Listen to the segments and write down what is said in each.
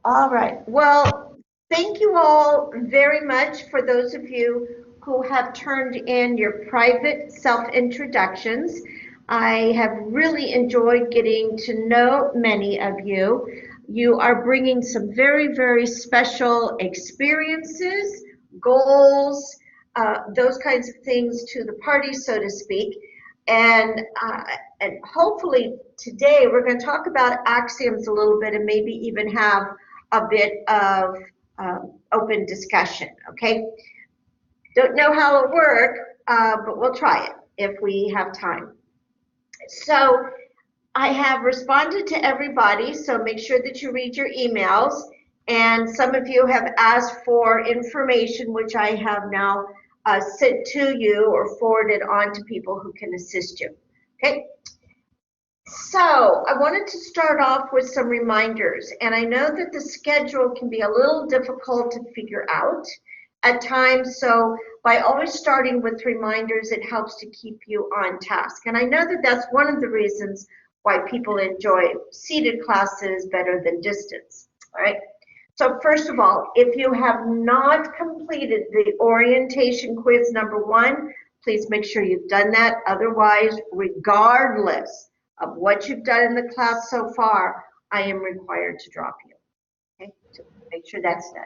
All right. Well, thank you all very much for those of you who have turned in your private self-introductions. I have really enjoyed getting to know many of you. You are bringing some very, very special experiences, goals, those kinds of things to the party, so to speak. And, uh, and hopefully today we're going to talk about axioms a little bit and maybe even have a bit of open discussion, okay? Don't know how it'll work, but we'll try it if we have time. So I have responded to everybody, so make sure that you read your emails. And some of you have asked for information, which I have now sent to you or forwarded on to people who can assist you, okay? So I wanted to start off with some reminders, and I know that the schedule can be a little difficult to figure out at times, so by always starting with reminders, it helps to keep you on task. And I know that that's one of the reasons why people enjoy seated classes better than distance, all right? So first of all, if you have not completed the orientation quiz number 1, please make sure you've done that. Otherwise, regardless of what you've done in the class so far, I am required to drop you. Okay, so make sure that's done.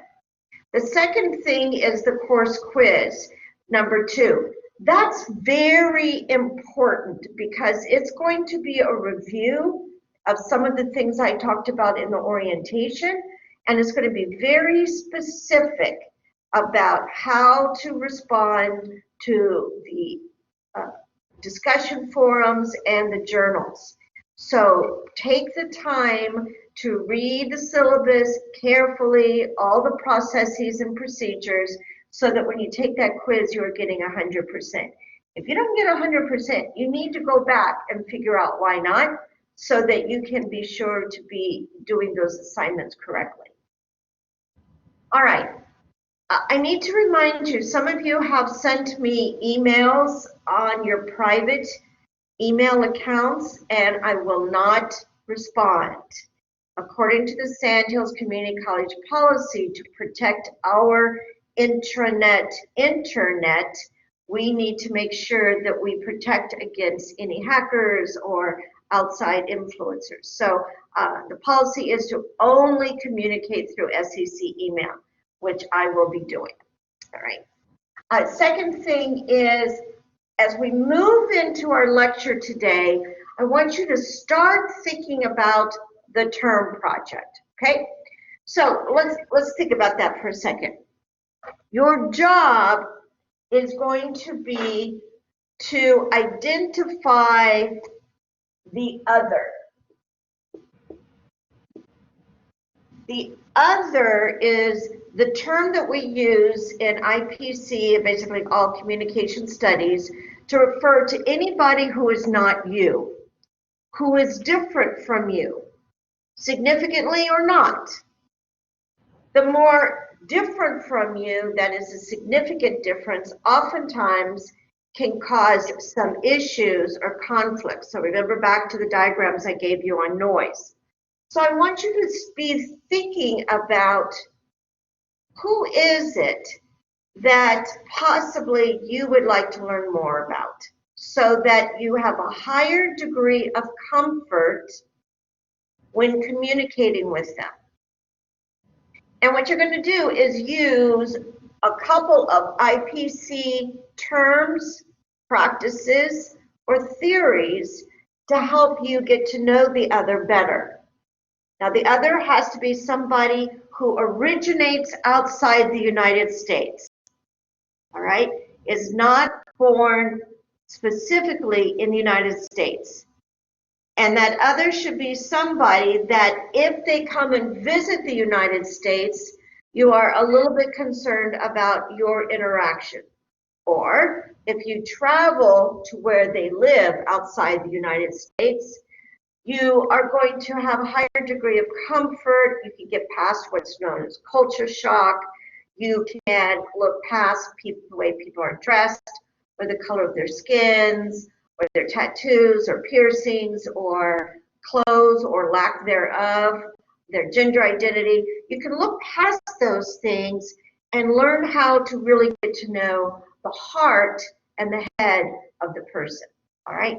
The second thing is the course quiz, number 2. That's very important because it's going to be a review of some of the things I talked about in the orientation, and it's going to be very specific about how to respond to the discussion forums and the journals. So take the time to read the syllabus carefully, all the processes and procedures, so that when you take that quiz, you're getting 100%. If you don't get 100%, you need to go back and figure out why not, so that you can be sure to be doing those assignments correctly. All right. I need to remind you, some of you have sent me emails on your private email accounts, and I will not respond. According to the Sand Hills Community College policy to protect our internet, we need to make sure that we protect against any hackers or outside influencers. So the policy is to only communicate through SEC email, which I will be doing. All right. Second thing is, as we move into our lecture today, I want you to start thinking about the term project, okay? So let's think about that for a second. Your job is going to be to identify the other. The other is the term that we use in IPC, basically all communication studies, to refer to anybody who is not you, who is different from you, significantly or not. The more different from you, that is a significant difference, oftentimes can cause some issues or conflicts. So remember back to the diagrams I gave you on noise. So I want you to be thinking about who is it that possibly you would like to learn more about, so that you have a higher degree of comfort when communicating with them. And what you're going to do is use a couple of IPC terms, practices, or theories to help you get to know the other better. Now, the other has to be somebody who originates outside the United States, all right, is not born specifically in the United States. And that other should be somebody that if they come and visit the United States, you are a little bit concerned about your interaction. Or if you travel to where they live outside the United States, you are going to have a higher degree of comfort. You can get past what's known as culture shock. You can look past the way people are dressed, or the color of their skins, or their tattoos or piercings or clothes or lack thereof, their gender identity. You can look past those things and learn how to really get to know the heart and the head of the person, all right?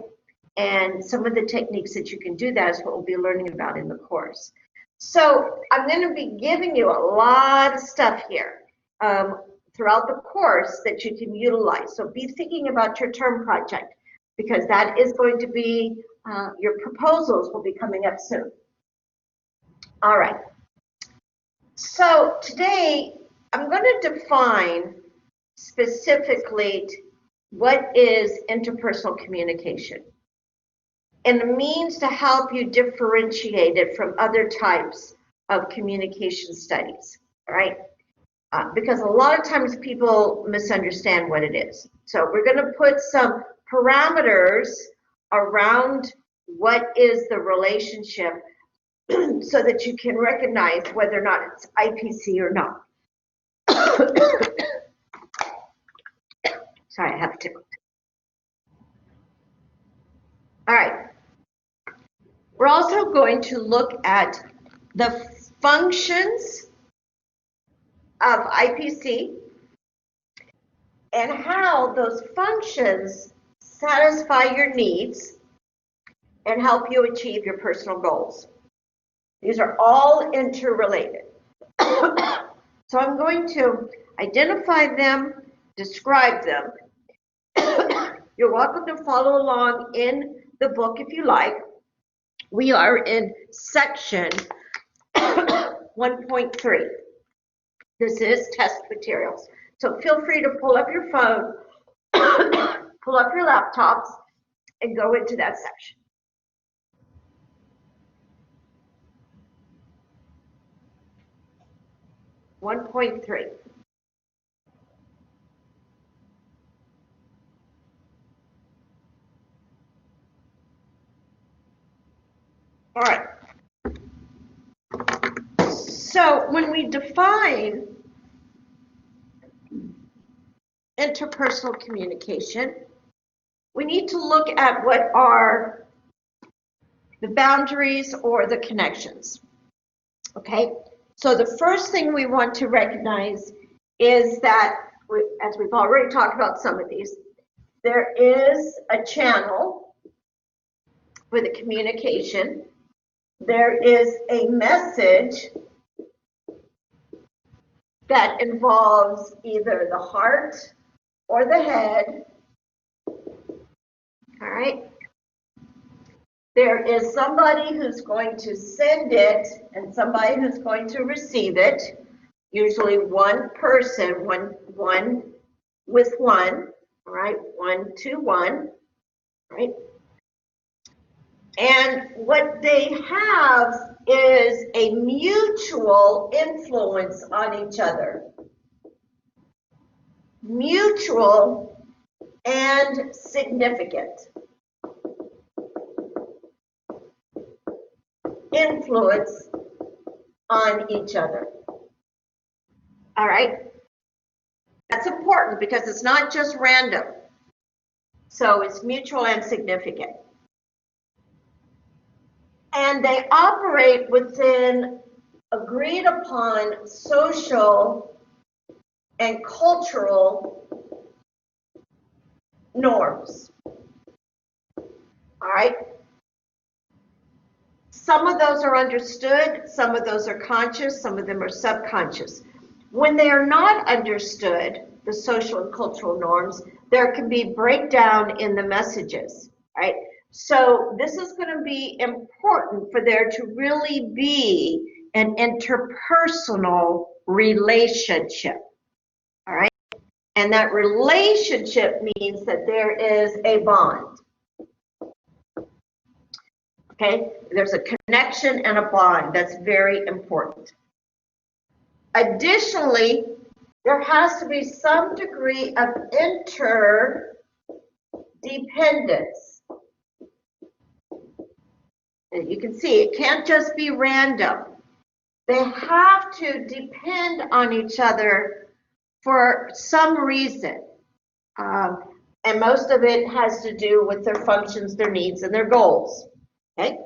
And some of the techniques that you can do that is what we'll be learning about in the course. So I'm going to be giving you a lot of stuff here throughout the course that you can utilize. So be thinking about your term project, because that is going to be, your proposals will be coming up soon. All right. So today I'm going to define specifically what is interpersonal communication and the means to help you differentiate it from other types of communication studies, all right? Because a lot of times people misunderstand what it is. So we're going to put some parameters around what is the relationship so that you can recognize whether or not it's IPC or not. Sorry, I have to. All right. We're also going to look at the functions of IPC and how those functions satisfy your needs and help you achieve your personal goals. These are all interrelated. So I'm going to identify them, describe them. You're welcome to follow along in the book if you like. We are in section 1.3. This is test materials. So feel free to pull up your phone, pull up your laptops, and go into that section. One point three. All right. So when we define interpersonal communication, we need to look at what are the boundaries or the connections. Okay, so the first thing we want to recognize is that, as we've already talked about some of these, there is a channel for the communication. There is a message that involves either the heart or the head. All right. There is somebody who's going to send it and somebody who's going to receive it. Usually one person, one with one, all right, 1 to 1, right? And what they have is a mutual influence on each other. Mutual and significant influence on each other. All right? That's important because it's not just random. So it's mutual and significant. And they operate within agreed upon social and cultural norms. All right? Some of those are understood, some of those are conscious, some of them are subconscious. When they are not understood, the social and cultural norms, there can be breakdown in the messages, right? So this is going to be important for there to really be an interpersonal relationship, all right? And that relationship means that there is a bond. Okay, there's a connection and a bond. That's very important. Additionally, there has to be some degree of interdependence. And you can see it can't just be random. They have to depend on each other for some reason. And most of it has to do with their functions, their needs, and their goals. Okay,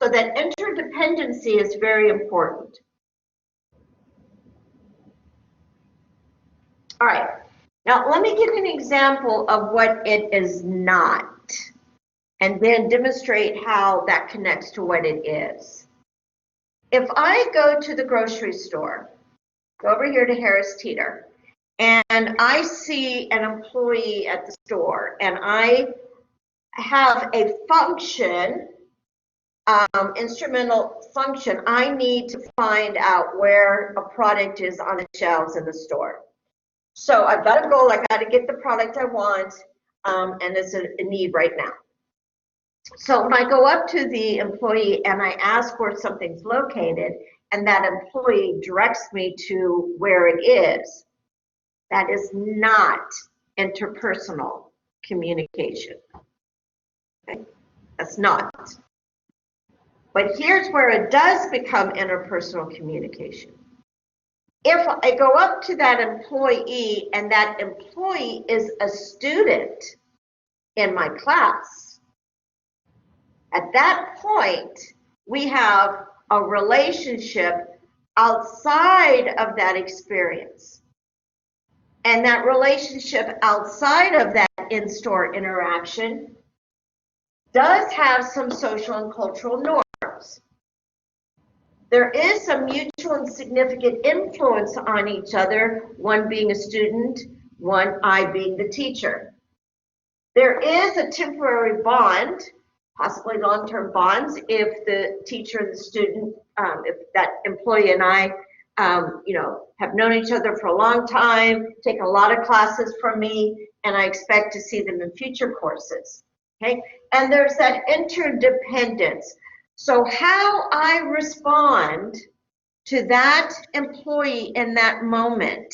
so that interdependency is very important. All right, now let me give you an example of what it is not, and then demonstrate how that connects to what it is. If I go to the grocery store, go over here to Harris Teeter, and I see an employee at the store, and I have a function, instrumental function, I need to find out where a product is on the shelves in the store. So I've got a goal, I got to get the product I want, and it's a need right now. So when I go up to the employee and I ask where something's located, and that employee directs me to where it is, that is not interpersonal communication. Okay? That's not. But here's where it does become interpersonal communication. If I go up to that employee and that employee is a student in my class, at that point, we have a relationship outside of that experience. And that relationship outside of that in-store interaction does have some social and cultural norms. There is some mutual and significant influence on each other, one being a student, I being the teacher. There is a temporary bond, possibly long-term bonds, if the teacher and the student, if that employee and I, have known each other for a long time, take a lot of classes from me, and I expect to see them in future courses. Okay, and there's that interdependence. So how I respond to that employee in that moment,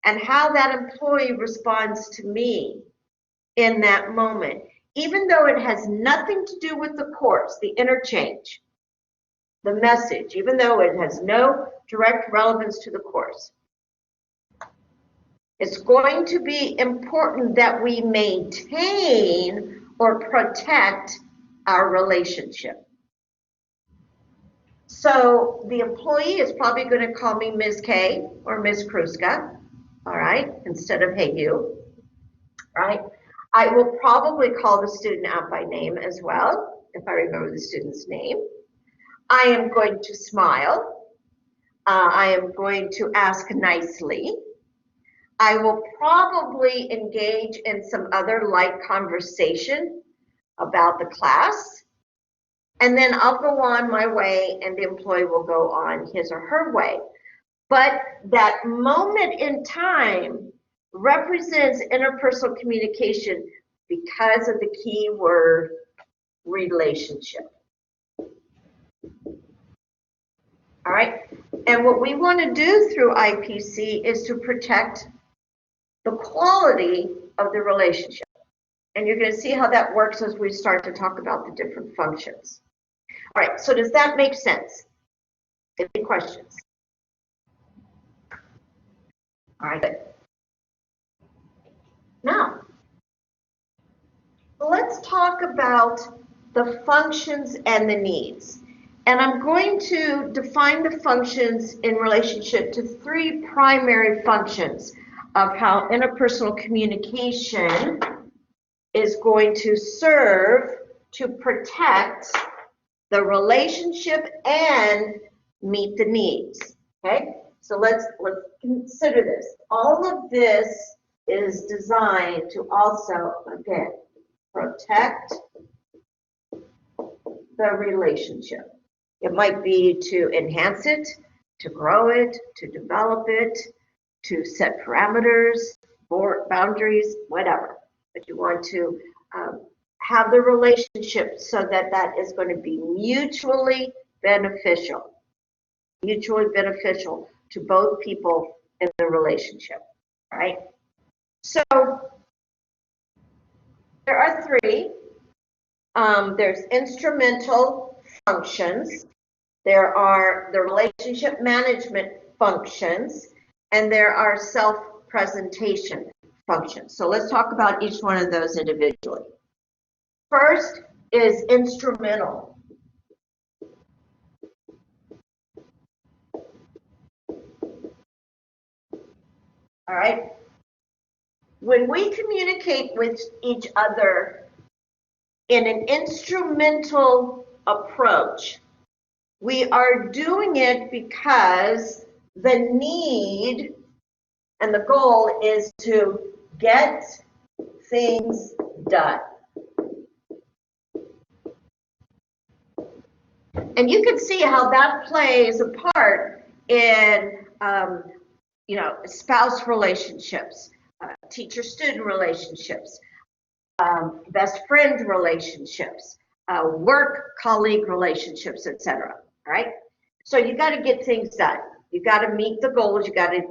and how that employee responds to me in that moment, even though it has nothing to do with the course, the interchange, the message, even though it has no direct relevance to the course, it's going to be important that we maintain or protect our relationship. So the employee is probably going to call me Ms. K or Ms. Kruska, all right, instead of hey you, right? I will probably call the student out by name as well, if I remember the student's name. I am going to smile. I am going to ask nicely. I will probably engage in some other light conversation about the class. And then I'll go on my way and the employee will go on his or her way. But that moment in time represents interpersonal communication because of the key word relationship. All right, and what we want to do through IPC is to protect the quality of the relationship. And you're going to see how that works as we start to talk about the different functions. All right, so does that make sense? Any questions? All right, good. Now, let's talk about the functions and the needs. And I'm going to define the functions in relationship to three primary functions of how interpersonal communication is going to serve to protect the relationship and meet the needs. Okay, so let's consider this. All of this is designed to also, again, protect the relationship. It might be to enhance it, to grow it, to develop it, to set parameters, boundaries, whatever. But you want to have the relationship so that that is going to be mutually beneficial to both people in the relationship, right? So there are three. There's instrumental functions, there are the relationship management functions, and there are self-presentation functions. So let's talk about each one of those individually. First is instrumental. all right? When we communicate with each other in an instrumental approach, we are doing it because the need and the goal is to get things done. And you can see how that plays a part in, spouse relationships, teacher-student relationships, best friend relationships, work colleague relationships, etc. Right? So you got to get things done. You got to meet the goals. You got to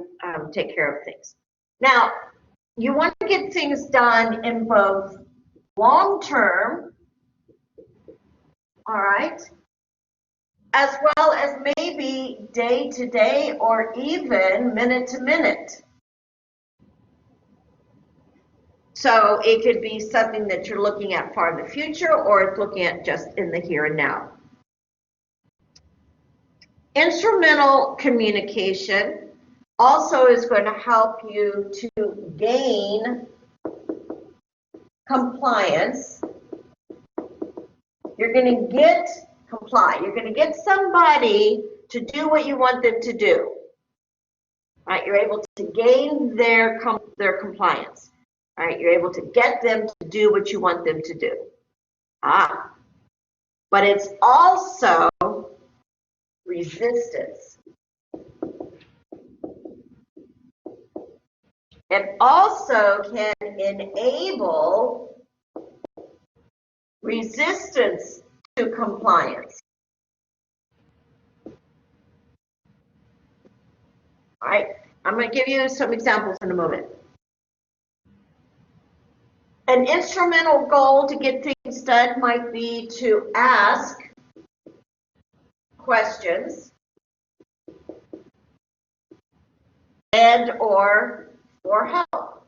take care of things. Now, you want to get things done in both long term, all right, as well as maybe day to day or even minute to minute. So it could be something that you're looking at far in the future, or it's looking at just in the here and now. Instrumental communication also is going to help you to gain compliance. You're going to get comply. You're going to get somebody to do what you want them to do. Right? You're able to gain their compliance. Right? You're able to get them to do what you want them to do. But it's also resistance. It also can enable resistance to compliance. All right, I'm going to give you some examples in a moment. An instrumental goal to get things done might be to ask questions and or for help,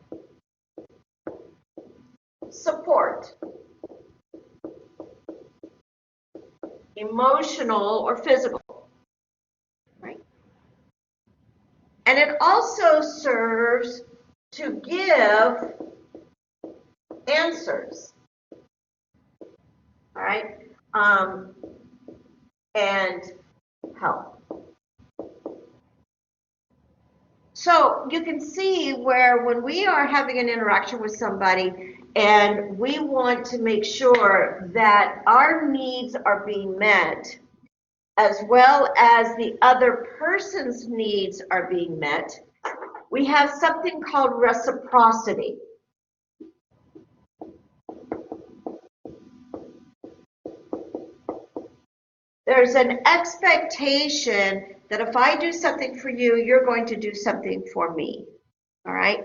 support, emotional or physical, right? And it also serves to give answers, all right, and help. So you can see where when we are having an interaction with somebody and we want to make sure that our needs are being met as well as the other person's needs are being met, we have something called reciprocity. There's an expectation that if I do something for you, you're going to do something for me, all right?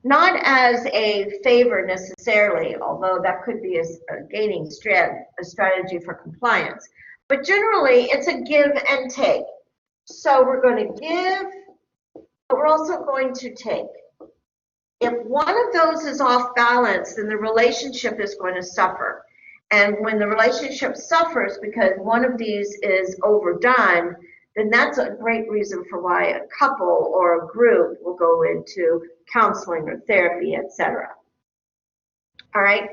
Not as a favor necessarily, although that could be a gaining strategy for compliance, but generally it's a give and take. So we're going to give, but we're also going to take. If one of those is off balance, then the relationship is going to suffer. And when the relationship suffers because one of these is overdone, then that's a great reason for why a couple or a group will go into counseling or therapy, etc. All right?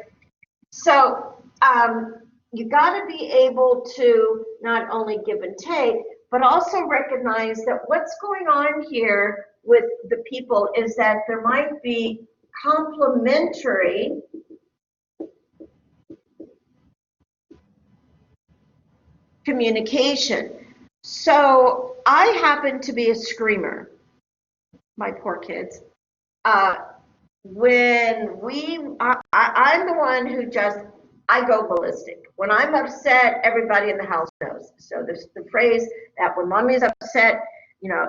So you got to be able to not only give and take, but also recognize that what's going on here with the people is that there might be complementary communication. So I happen to be a screamer, my poor kids. When I'm the one who I go ballistic. When I'm upset, everybody in the house knows. So there's the phrase that when mommy is upset,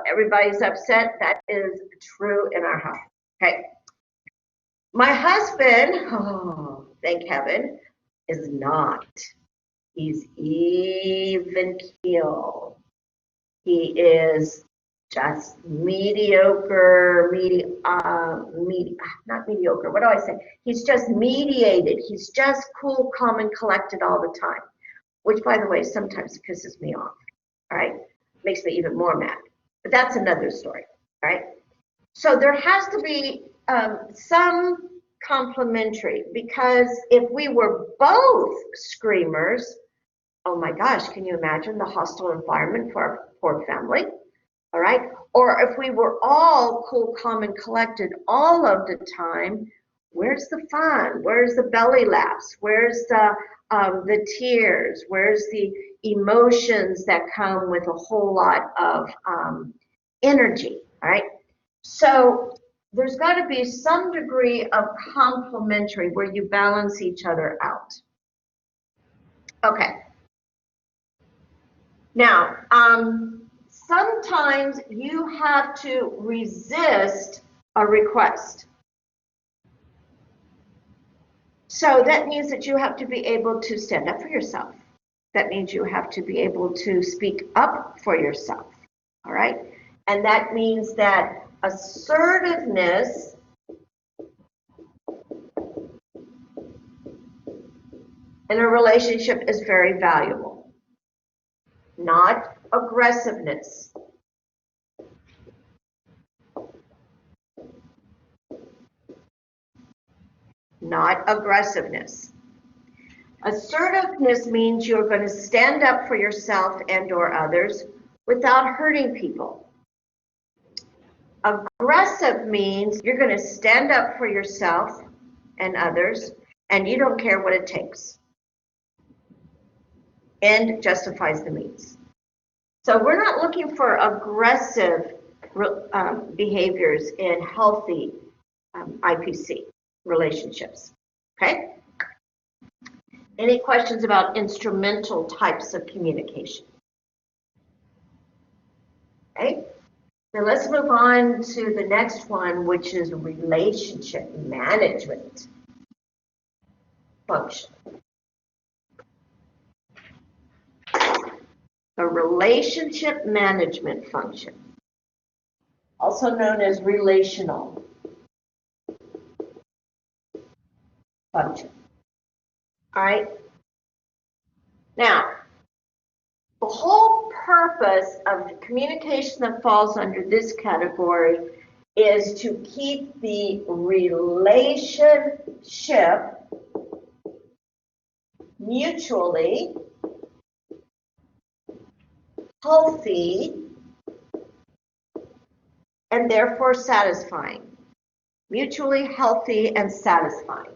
everybody's upset. That is true in our house. Okay. My husband, oh, thank heaven, is not. He's even keel. He is just mediocre, not mediocre, what do I say? He's just mediated. He's just cool, calm, and collected all the time, which, by the way, sometimes pisses me off, all right? Makes me even more mad. But that's another story, all right? So there has to be some complementary, because if we were both screamers, oh my gosh, can you imagine the hostile environment for our poor family? All right. Or if we were all cool, calm, and collected all of the time, where's the fun? Where's the belly laughs? Where's the tears? Where's the emotions that come with a whole lot of energy? All right. So there's got to be some degree of complementary where you balance each other out. Okay. Now, sometimes you have to resist a request. So that means that you have to be able to stand up for yourself. That means you have to be able to speak up for yourself. All right. And that means that assertiveness in a relationship is very valuable, not aggressiveness. Not aggressiveness. Assertiveness means you're going to stand up for yourself and or others without hurting people. Aggressive means you're going to stand up for yourself and others, and you don't care what it takes. End justifies the means. So we're not looking for aggressive behaviors in healthy IPC relationships. Okay? Any questions about instrumental types of communication? Okay? Now let's move on to the next one, which is relationship management function. The relationship management function, also known as relational function. All right. Now, the whole purpose of the communication that falls under this category is to keep the relationship mutually healthy and therefore satisfying. Mutually healthy and satisfying.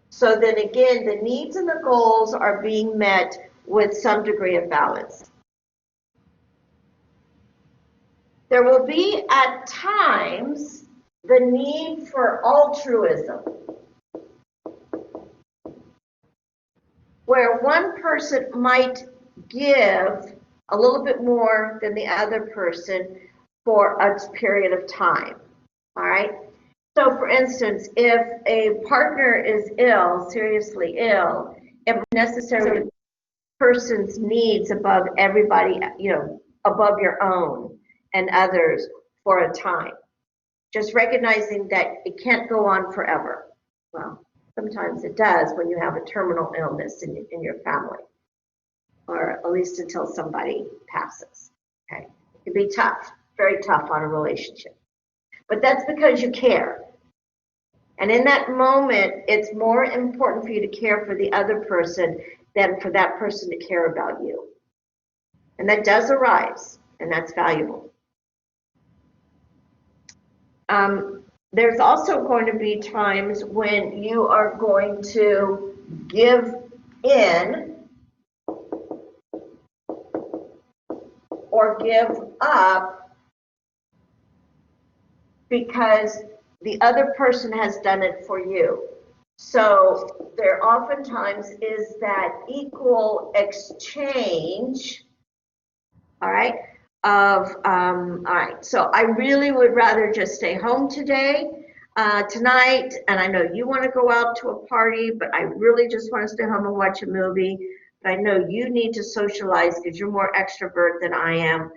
So then again, the needs and the goals are being met with some degree of balance. There will be at times the need for altruism, where one person might give a little bit more than the other person for a period of time. All right. So for instance, if a partner is ill, seriously ill, it necessarily the person's needs above everybody, above your own and others for a time. Just recognizing that it can't go on forever. Well, sometimes it does when you have a terminal illness in your family, or at least until somebody passes. Okay, it can be tough, very tough on a relationship. But that's because you care. And in that moment, it's more important for you to care for the other person than for that person to care about you. And that does arise, and that's valuable. There's also going to be times when you are going to give in or give up because the other person has done it for you. So there oftentimes is that equal exchange, all right, all right, so I really would rather just stay home tonight, and I know you want to go out to a party, but I really just want to stay home and watch a movie. But I know you need to socialize because you're more extrovert than I am.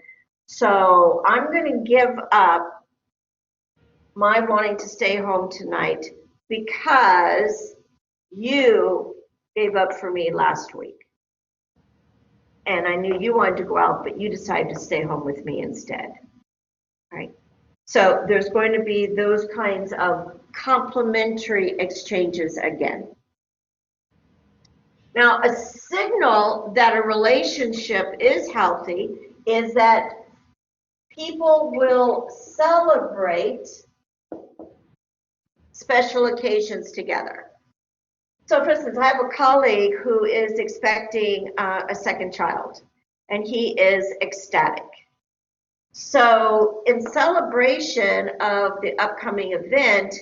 So I'm going to give up my wanting to stay home tonight because you gave up for me last week. and I knew you wanted to go out, but you decided to stay home with me instead, right? So there's going to be those kinds of complementary exchanges again. Now, a signal that a relationship is healthy is that people will celebrate special occasions together. So for instance, I have a colleague who is expecting a second child, and he is ecstatic. So in celebration of the upcoming event,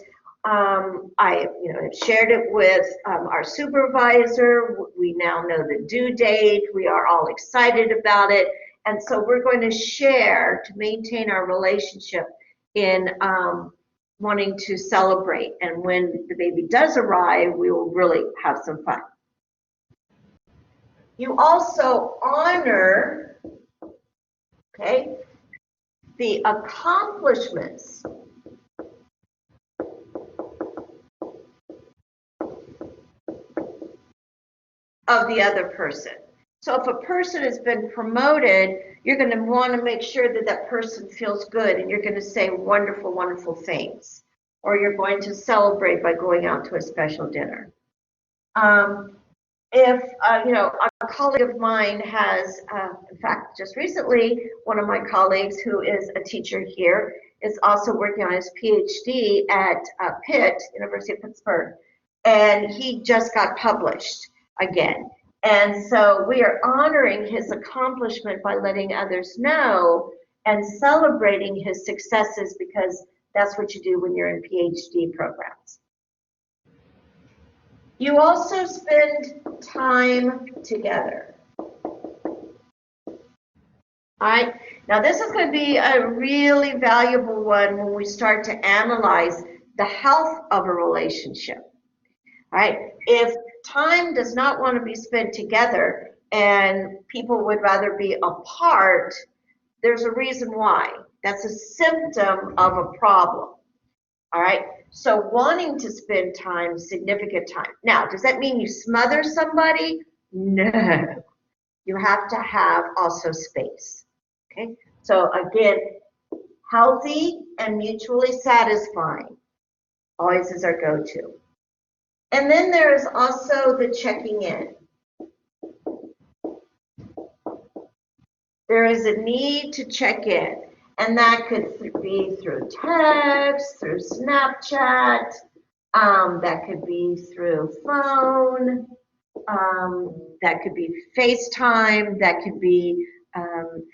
I have shared it with our supervisor. We now know the due date. We are all excited about it. And so we're going to share to maintain our relationship in wanting to celebrate. And when the baby does arrive, we will really have some fun. You also honor, okay, the accomplishments of the other person. So if a person has been promoted, you're going to want to make sure that that person feels good, and you're going to say wonderful, wonderful things. Or you're going to celebrate by going out to a special dinner. If a colleague of mine has, in fact, just recently, one of my colleagues who is a teacher here is also working on his PhD at Pitt, University of Pittsburgh, and he just got published again. And so we are honoring his accomplishment by letting others know and celebrating his successes, because that's what you do when you're in PhD programs. You also spend time together. All right, now this is going to be a really valuable one when we start to analyze the health of a relationship. All right, if time does not want to be spent together and people would rather be apart, there's a reason why. That's a symptom of a problem. All right, so wanting to spend time, significant time. Now, does that mean you smother somebody? No. You have to have also space. Okay, so again, healthy and mutually satisfying always is our go-to. And then there is also the checking in. There is a need to check in, and that could be through text, through Snapchat, that could be through phone, that could be FaceTime, that could be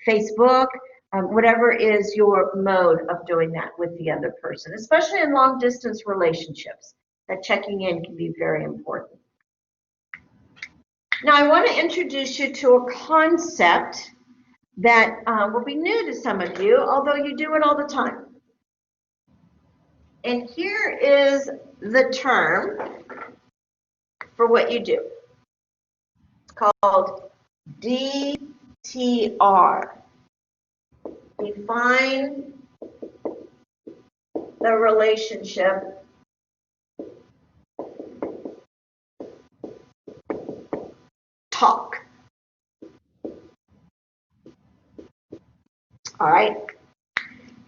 Facebook, whatever is your mode of doing that with the other person, especially in long distance relationships. That checking in can be very important. Now I want to introduce you to a concept that will be new to some of you, although you do it all the time. And here is the term for what you do. It's called DTR. Define the relationship talk. All right,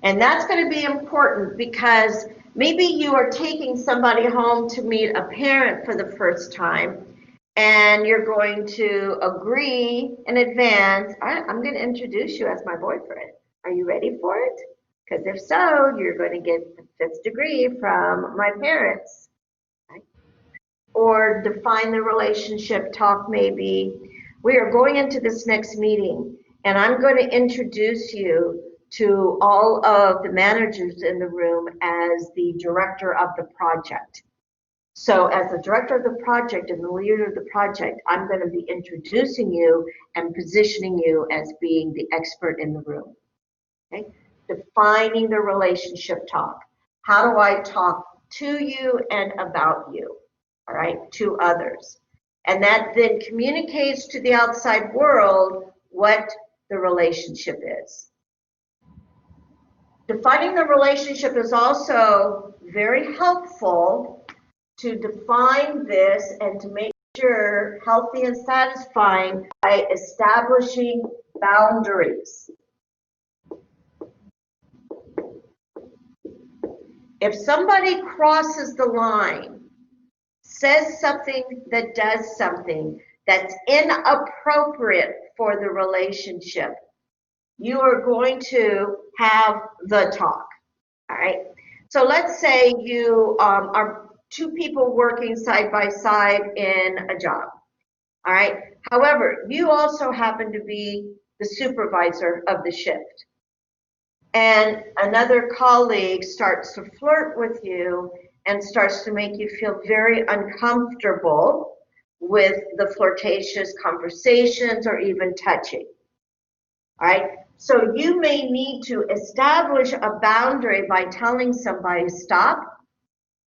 and that's going to be important because maybe you are taking somebody home to meet a parent for the first time, and you're going to agree in advance, all right, I'm going to introduce you as my boyfriend. Are you ready for it? Because if so, you're going to get the 5th degree from my parents. Right? Or define the relationship talk maybe. We are going into this next meeting, and I'm going to introduce you to all of the managers in the room as the director of the project. So as the director of the project and the leader of the project, I'm going to be introducing you and positioning you as being the expert in the room. Okay? Defining the relationship talk. How do I talk to you and about you? All right, to others. And that then communicates to the outside world what the relationship is. Defining the relationship is also very helpful to define this and to make you're healthy and satisfying by establishing boundaries. If somebody crosses the line, says something that does something that's inappropriate for the relationship, you are going to have the talk. All right. So let's say you are two people working side by side in a job. All right. However, you also happen to be the supervisor of the shift. And another colleague starts to flirt with you and starts to make you feel very uncomfortable with the flirtatious conversations or even touching. All right. So you may need to establish a boundary by telling somebody, stop,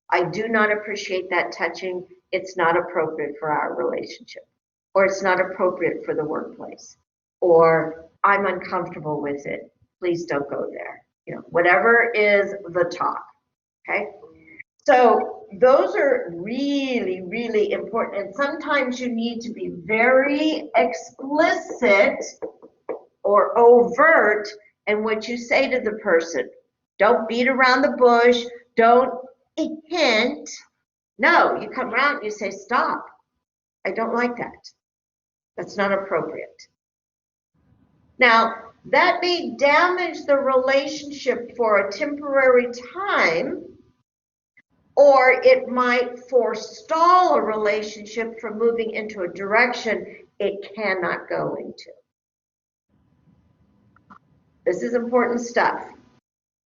I do not appreciate that touching. It's not appropriate for our relationship, or it's not appropriate for the workplace, or I'm uncomfortable with it. Please don't go there. You know, whatever is the talk. Okay. So those are really, really important. And sometimes you need to be very explicit or overt in what you say to the person. Don't beat around the bush. Don't hint. No, you come around and you say, stop. I don't like that. That's not appropriate. Now, that may damage the relationship for a temporary time, or it might forestall a relationship from moving into a direction it cannot go into. This is important stuff.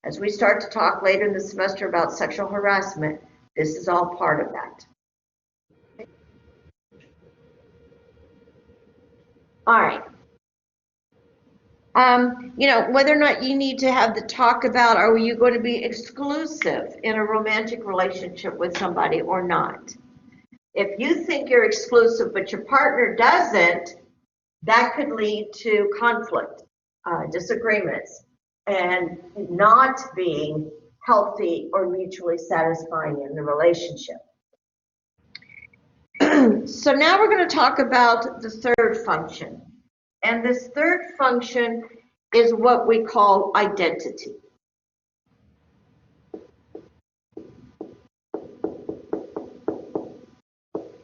As we start to talk later in the semester about sexual harassment, this is all part of that. All right. You know, whether or not you need to have the talk about, are you going to be exclusive in a romantic relationship with somebody or not? If you think you're exclusive but your partner doesn't, that could lead to conflict, disagreements, and not being healthy or mutually satisfying in the relationship. So now we're going to talk about the third function. And this third function is what we call identity.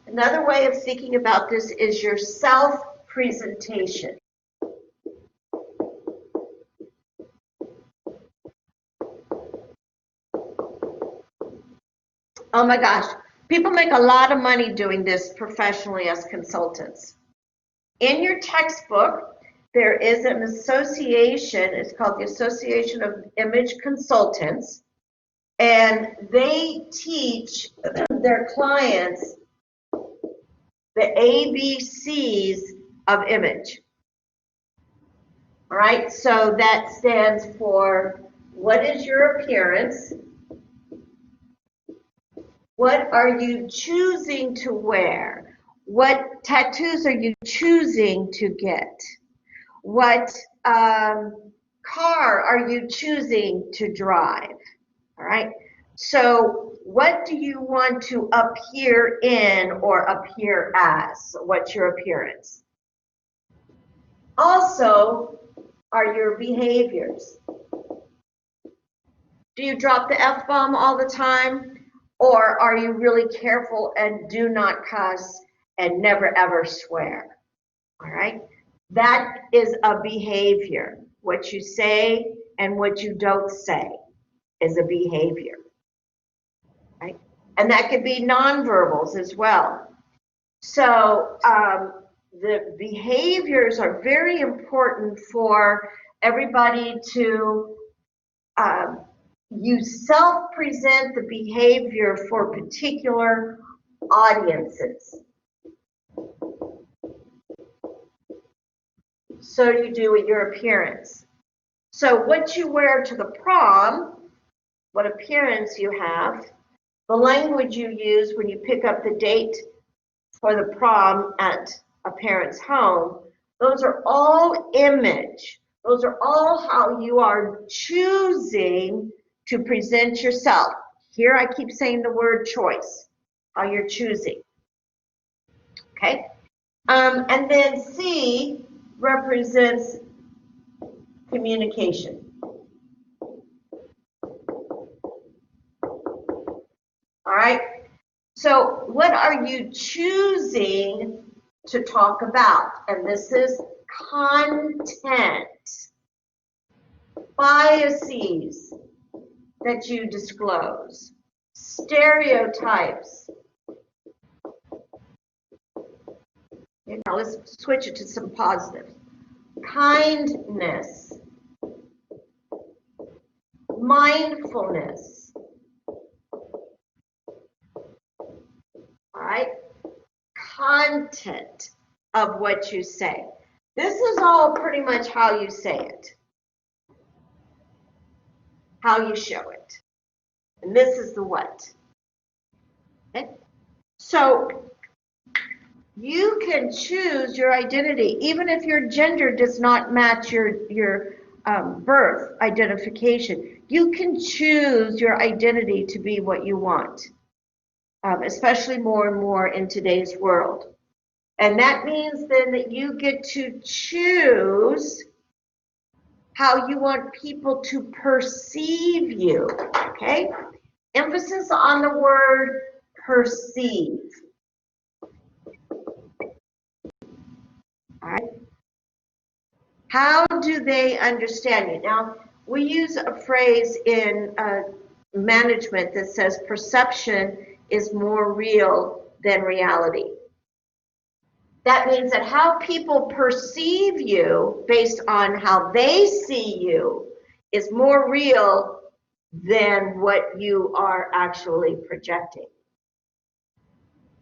Another way of thinking about this is your self-presentation. Oh my gosh, people make a lot of money doing this professionally as consultants. In your textbook, there is an association, it's called the Association of Image Consultants, and they teach their clients the ABCs of image. All right, so that stands for, what is your appearance? What are you choosing to wear? What tattoos are you choosing to get? What car are you choosing to drive? All right. So what do you want to appear in or appear as? What's your appearance? Also, are your behaviors. Do you drop the F-bomb all the time? Or are you really careful and do not cuss and never ever swear? All right. That is a behavior. What you say and what you don't say is a behavior. Right? And that could be nonverbals as well. So the behaviors are very important for everybody to you self-present the behavior for particular audiences. So you do with your appearance. So what you wear to the prom, what appearance you have, the language you use when you pick up the date for the prom at a parent's home, those are all image. Those are all how you are choosing to present yourself. Here I keep saying the word choice, how you're choosing. okay? And then C represents communication. All right? So what are you choosing to talk about? And this is content. Biases that you disclose. Stereotypes. Now let's switch it to some positives. Kindness. Mindfulness. All right? Content of what you say. This is all pretty much how you say it, how you show it. And this is the what. Okay? So you can choose your identity, even if your gender does not match your birth identification. You can choose your identity to be what you want, especially more and more in today's world. And that means then that you get to choose how you want people to perceive you, okay? Emphasis on the word perceive. All right? How do they understand you? Now, we use a phrase in management that says perception is more real than reality. That means that how people perceive you based on how they see you is more real than what you are actually projecting.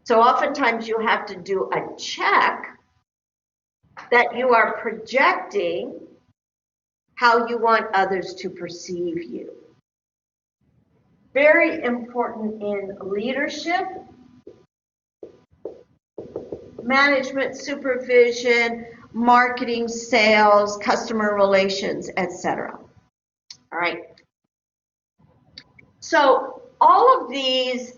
So oftentimes you have to do a check that you are projecting how you want others to perceive you. Very important in leadership, management, supervision, marketing, sales, customer relations, etc. All right. So all of these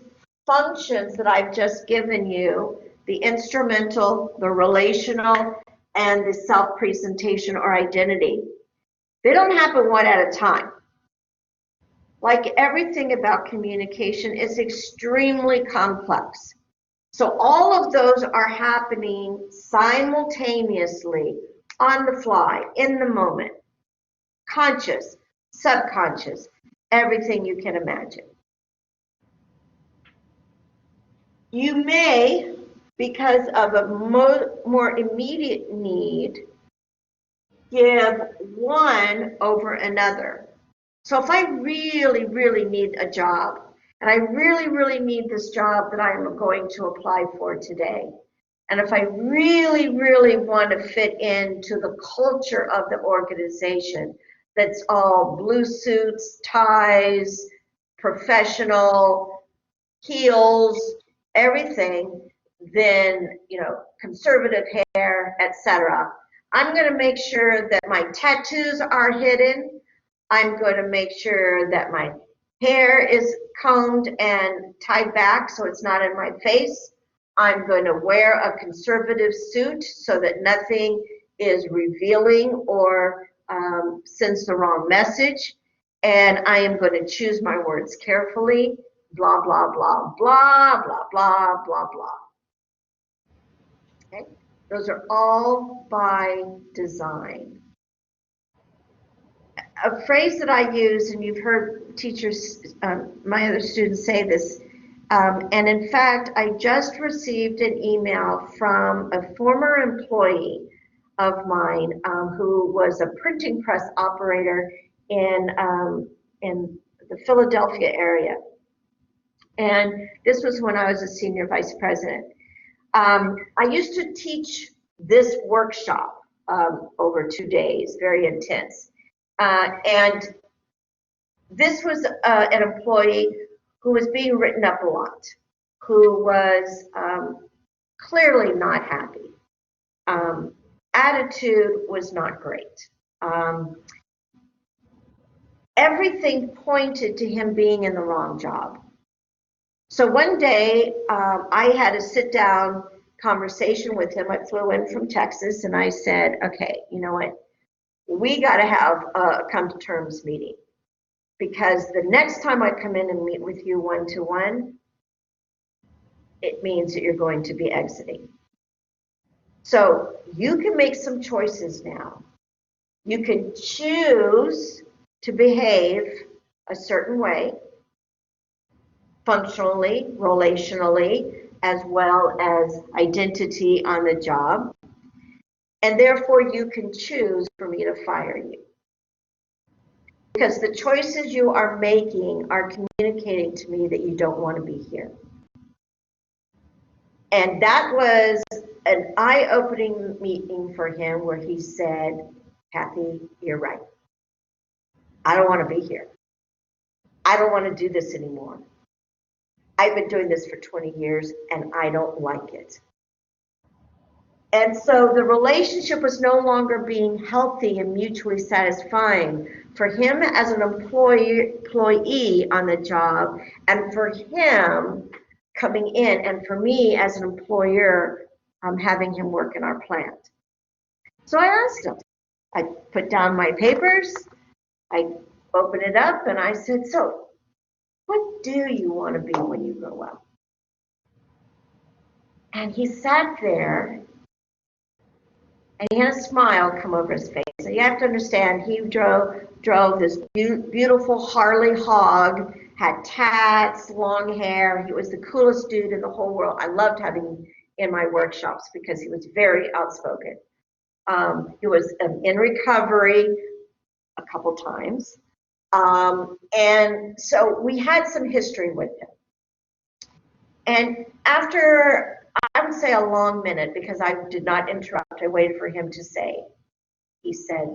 functions that I've just given you, the instrumental, the relational, and the self-presentation or identity, they don't happen one at a time. Like everything about communication is extremely complex. So all of those are happening simultaneously, on the fly, in the moment. Conscious, subconscious, everything you can imagine. You may, because of a more immediate need, give one over another. So if I really, really need a job, and I really, really need this job that I'm going to apply for today, and if I really, really want to fit into the culture of the organization that's all blue suits, ties, professional, heels, everything, then, conservative hair, etc. I'm going to make sure that my tattoos are hidden. I'm going to make sure that my hair is combed and tied back so it's not in my face. I'm going to wear a conservative suit so that nothing is revealing or sends the wrong message. And I am going to choose my words carefully. Blah, blah, blah, blah, blah, blah, blah, blah. Okay? Those are all by design. A phrase that I use, and you've heard teachers, my other students say this, and in fact, I just received an email from a former employee of mine who was a printing press operator in the Philadelphia area. And this was when I was a senior vice president. I used to teach this workshop over 2 days, very intense. And this was an employee who was being written up a lot, who was clearly not happy. Attitude was not great. Everything pointed to him being in the wrong job. So one day I had to sit down conversation with him. I flew in from Texas and I said, okay, you know what? We got to have a come to terms meeting, because the next time I come in and meet with you one-to-one, it means that you're going to be exiting. So you can make some choices now. You can choose to behave a certain way, functionally, relationally, as well as identity on the job. And therefore you can choose for me to fire you. Because the choices you are making are communicating to me that you don't want to be here. And that was an eye-opening meeting for him, where he said, Kathy, you're right. I don't want to be here. I don't want to do this anymore. I've been doing this for 20 years and I don't like it. And so the relationship was no longer being healthy and mutually satisfying for him as an employee on the job, and for him coming in, and for me as an employer, having him work in our plant. So I asked him, I put down my papers, I opened it up, and I said, so what do you want to be when you grow up? And he sat there and he had a smile come over his face. And you have to understand, he drove this beautiful Harley Hog, had tats, long hair. He was the coolest dude in the whole world. I loved having him in my workshops because he was very outspoken. He was in recovery a couple times. And so we had some history with him. And after, I would say, a long minute, because I did not interrupt, I waited for him to say, he said,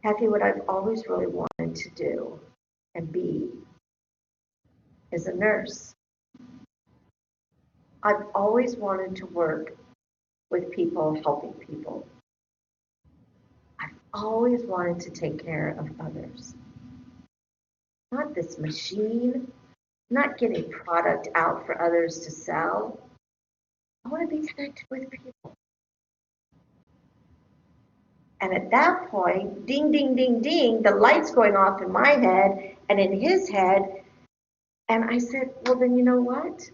Kathy, what I've always really wanted to do and be is a nurse. I've always wanted to work with people, helping people. I've always wanted to take care of others. Not this machine, not getting product out for others to sell. I want to be connected with people. And at that point, ding, ding, ding, ding, the light's going off in my head and in his head. And I said, well, then you know what?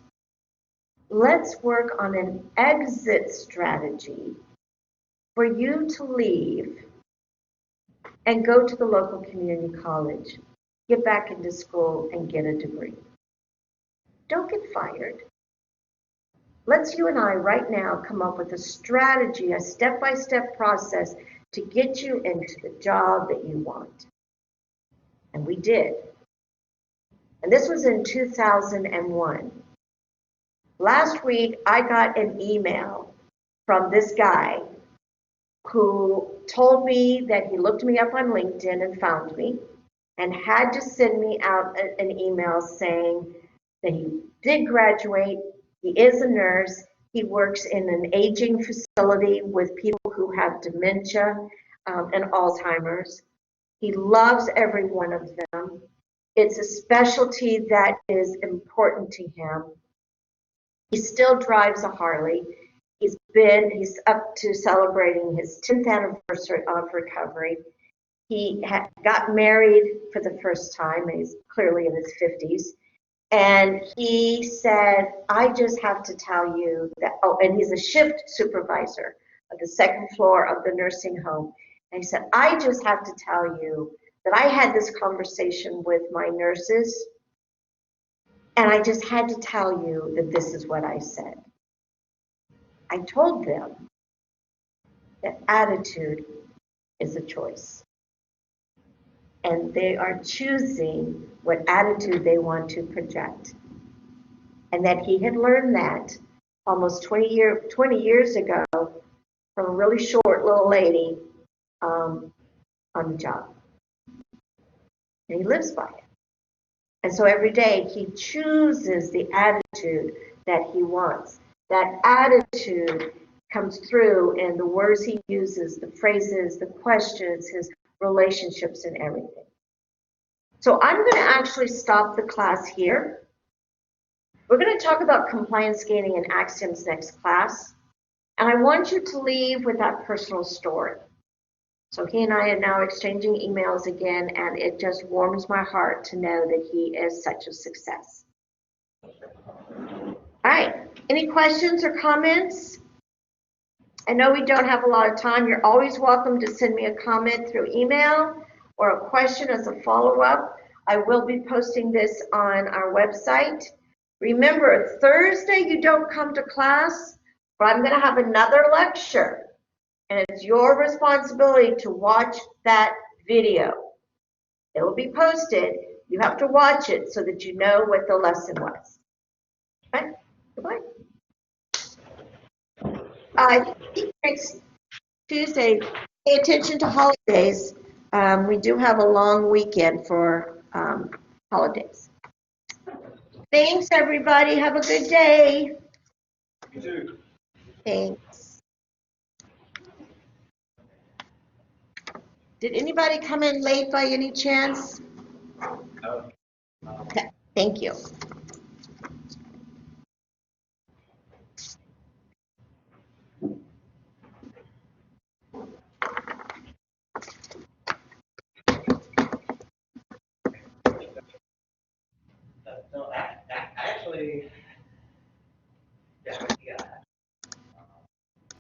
Let's work on an exit strategy for you to leave and go to the local community college, get back into school and get a degree. Don't get fired. Let's you and I right now come up with a strategy, a step-by-step process to get you into the job that you want. And we did. And this was in 2001. Last week, I got an email from this guy who told me that he looked me up on LinkedIn and found me, and had to send me out an email saying that he did graduate, he is a nurse, he works in an aging facility with people who have dementia and Alzheimer's. He loves every one of them. It's a specialty that is important to him. He still drives a Harley. He's up to celebrating his 10th anniversary of recovery. He got married for the first time. He's clearly in his 50s. And he said, I just have to tell you that, oh, and he's a shift supervisor of the second floor of the nursing home. And he said, I just have to tell you that I had this conversation with my nurses, and I just had to tell you that this is what I said. I told them that attitude is a choice. And they are choosing what attitude they want to project. And that he had learned that almost 20 years ago from a really short little lady on the job. And he lives by it. And so every day he chooses the attitude that he wants. That attitude comes through in the words he uses, the phrases, the questions, his relationships, and everything. So I'm going to actually stop the class here. We're going to talk about compliance gaining and axioms next class. And I want you to leave with that personal story. So he and I are now exchanging emails again, and it just warms my heart to know that he is such a success. All right, any questions or comments? I know we don't have a lot of time. You're always welcome to send me a comment through email or a question as a follow-up. I will be posting this on our website. Remember, Thursday you don't come to class, but I'm going to have another lecture. And it's your responsibility to watch that video. It will be posted. You have to watch it so that you know what the lesson was. Okay, goodbye. I think next Tuesday, pay attention to holidays. We do have a long weekend for holidays. Thanks, everybody. Have a good day. You too. Thanks. Did anybody come in late by any chance? No. Okay, thank you.